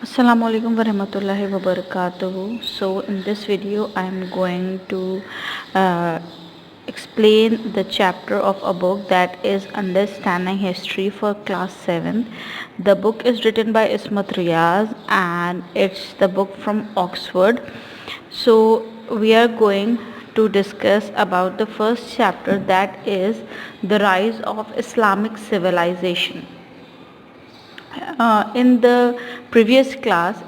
Assalamu alaikum warahmatullahi wabarakatuh. So in this video I am going to explain the chapter of a book that is Understanding History for class 7. The book is written by Ismat Riaz and it's the book from Oxford. So we are going to discuss about the first chapter, that is the rise of Islamic civilization. In the previous class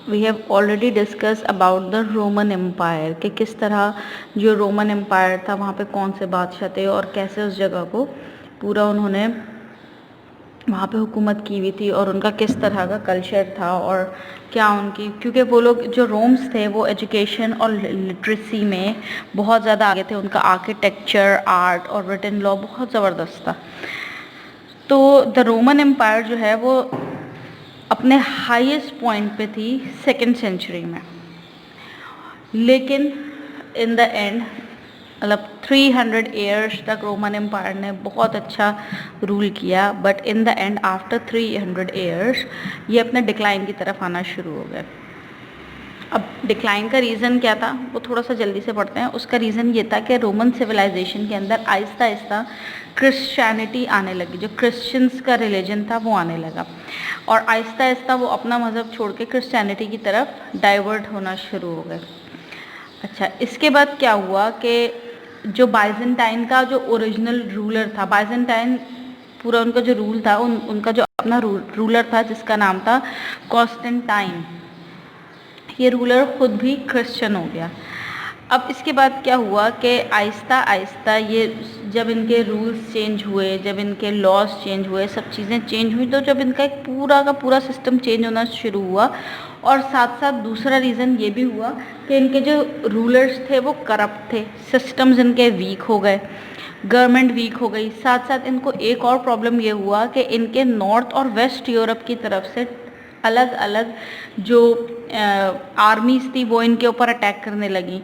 we have already discussed about the Roman Empire कि किस तरह जो Roman empire था वहाँ पे कौन से बादशाह थे और कैसे उस जगह को पूरा उन्होंने वहाँ पे हुकूमत की हुई थी और उनका किस तरह का कल्चर था और क्या उनकी, क्योंकि वो लोग जो रोम्स थे वो एजुकेशन और लिटरेसी में बहुत ज़्यादा आगे थे. उनका आर्किटेक्चर, आर्ट और रिटन लॉ बहुत ज़बरदस्त था. तो द रोमन एम्पायर जो है वो अपने हाईएस्ट पॉइंट पे थी 2nd सेंचुरी में, लेकिन इन द एंड मतलब 300 ईयर्स तक रोमन एम्पायर ने बहुत अच्छा रूल किया. But in the end after 300 years ये अपने डिक्लाइन की तरफ आना शुरू हो गए. अब डिक्लाइन का रीज़न क्या था वो थोड़ा सा जल्दी से पढ़ते हैं. उसका रीज़न ये था कि रोमन सिविलाइजेशन के अंदर आहिस्ता आहिस्ता क्रिश्चियनिटी आने लगी. जो क्रिश्चियंस का रिलीजन था वो आने लगा और आहिस्ता आहिस्ता वो अपना मज़हब छोड़ के क्रिश्चियनिटी की तरफ डाइवर्ट होना शुरू हो गए. अच्छा, इसके बाद क्या हुआ कि जो बाइजेंटाइन का जो ओरिजिनल रूलर था, बाइजेंटाइन पूरा उनका जो रूल था उनका जो अपना रूलर था जिसका नाम था कॉन्स्टेंटाइन, ये रूलर खुद भी क्रिश्चियन हो गया. अब इसके बाद क्या हुआ कि आहिस्ता आहिस्ता ये जब इनके रूल्स चेंज हुए, जब इनके लॉज चेंज हुए, सब चीज़ें चेंज हुई, तो जब इनका एक पूरा का पूरा सिस्टम चेंज होना शुरू हुआ और साथ साथ दूसरा रीज़न ये भी हुआ कि इनके जो रूलर्स थे वो करप्ट थे, सिस्टम्स इनके वीक हो गए, गवर्नमेंट वीक हो गई. साथ साथ इनको एक और प्रॉब्लम ये हुआ कि इनके नॉर्थ और वेस्ट यूरोप की तरफ से अलग अलग जो आर्मीज़ थी वो इनके ऊपर अटैक करने लगी.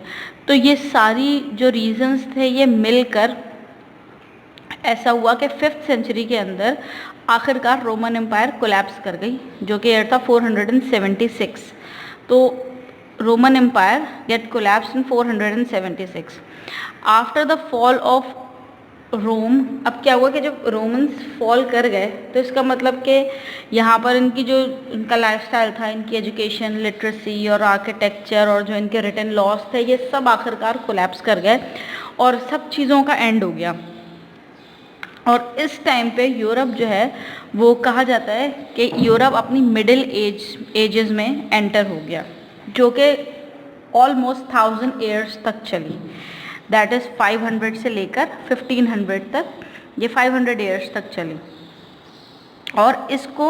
तो ये सारी जो रीजंस थे ये मिलकर ऐसा हुआ कि 5th सेंचुरी के अंदर आखिरकार रोमन एम्पायर कोलैप्स कर गई, जो कि ईयर था 476. तो Roman empire get collapse in 476 after the fall of Rome. अब क्या हुआ कि जब रोमन्स फॉल कर गए तो इसका मतलब कि यहाँ पर इनकी जो इनका लाइफस्टाइल था, इनकी एजुकेशन, लिटरेसी और आर्किटेक्चर और जो इनके रिटन लॉज थे ये सब आखिरकार कोलैप्स कर गए और सब चीज़ों का एंड हो गया. और इस टाइम पे यूरोप जो है वो कहा जाता है कि यूरोप अपनी मिडिल एजेस में एंटर हो गया, जो कि ऑलमोस्ट 1000 ईयर्स तक चली. दैट इज़ 500 से लेकर 1500 तक, ये 500 ईयर्स तक चली. और इसको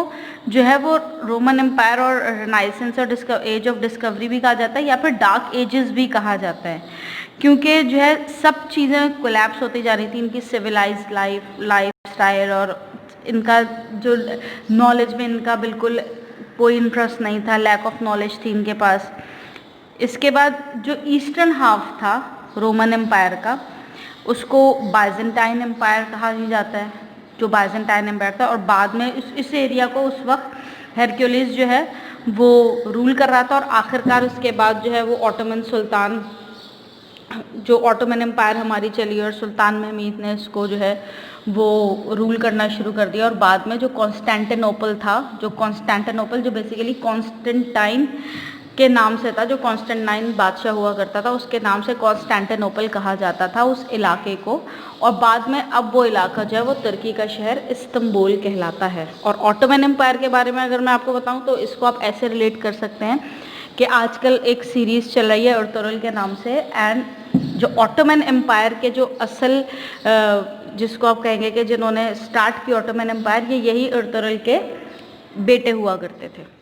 जो है वो रोमन एम्पायर और रेनाइसेंस और एज ऑफ डिस्कवरी भी कहा जाता है या फिर डार्क एजेस भी कहा जाता है, क्योंकि जो है सब चीज़ें कोलैप्स होती जा रही थी. इनकी सिविलाइज्ड लाइफ स्टाइल और इनका जो नॉलेज में इनका बिल्कुल कोई इंटरेस्ट नहीं था, लैक ऑफ नॉलेज थी इनके पास. इसके बाद जो ईस्टर्न हाफ था रोमन एम्पायर का उसको बाइजेंटाइन एम्पायर कहा ही जाता है, जो बाइजेंटाइन एम्पायर था. और बाद में इस एरिया को उस वक्त हेरक्युलिस जो है वो रूल कर रहा था. और आखिरकार उसके बाद जो है वो ऑटोमन सुल्तान, जो ऑटोमन एम्पायर हमारी चली और सुल्तान महमूद ने इसको जो है वो रूल करना शुरू कर दिया. और बाद में जो कॉन्स्टेंटिनोपल था, जो बेसिकली कॉन्स्टेंटाइन के नाम से था, जो कॉन्स्टेंटाइन बादशाह हुआ करता था उसके नाम से कॉन्स्टेंटिनोपल कहा जाता था उस इलाके को. और बाद में अब वो इलाका जो है वो तुर्की का शहर इस्तांबुल कहलाता है. और ऑटोमन एम्पायर के बारे में अगर मैं आपको बताऊं तो इसको आप ऐसे रिलेट कर सकते हैं कि आजकल एक सीरीज़ चल रही है अर्तुगरुल के नाम से, एंड जो ऑटोमन एम्पायर के जो असल जिसको आप कहेंगे कि जिन्होंने स्टार्ट की ऑटोमन एम्पायर, ये यही अर्तुगरुल के बेटे हुआ करते थे.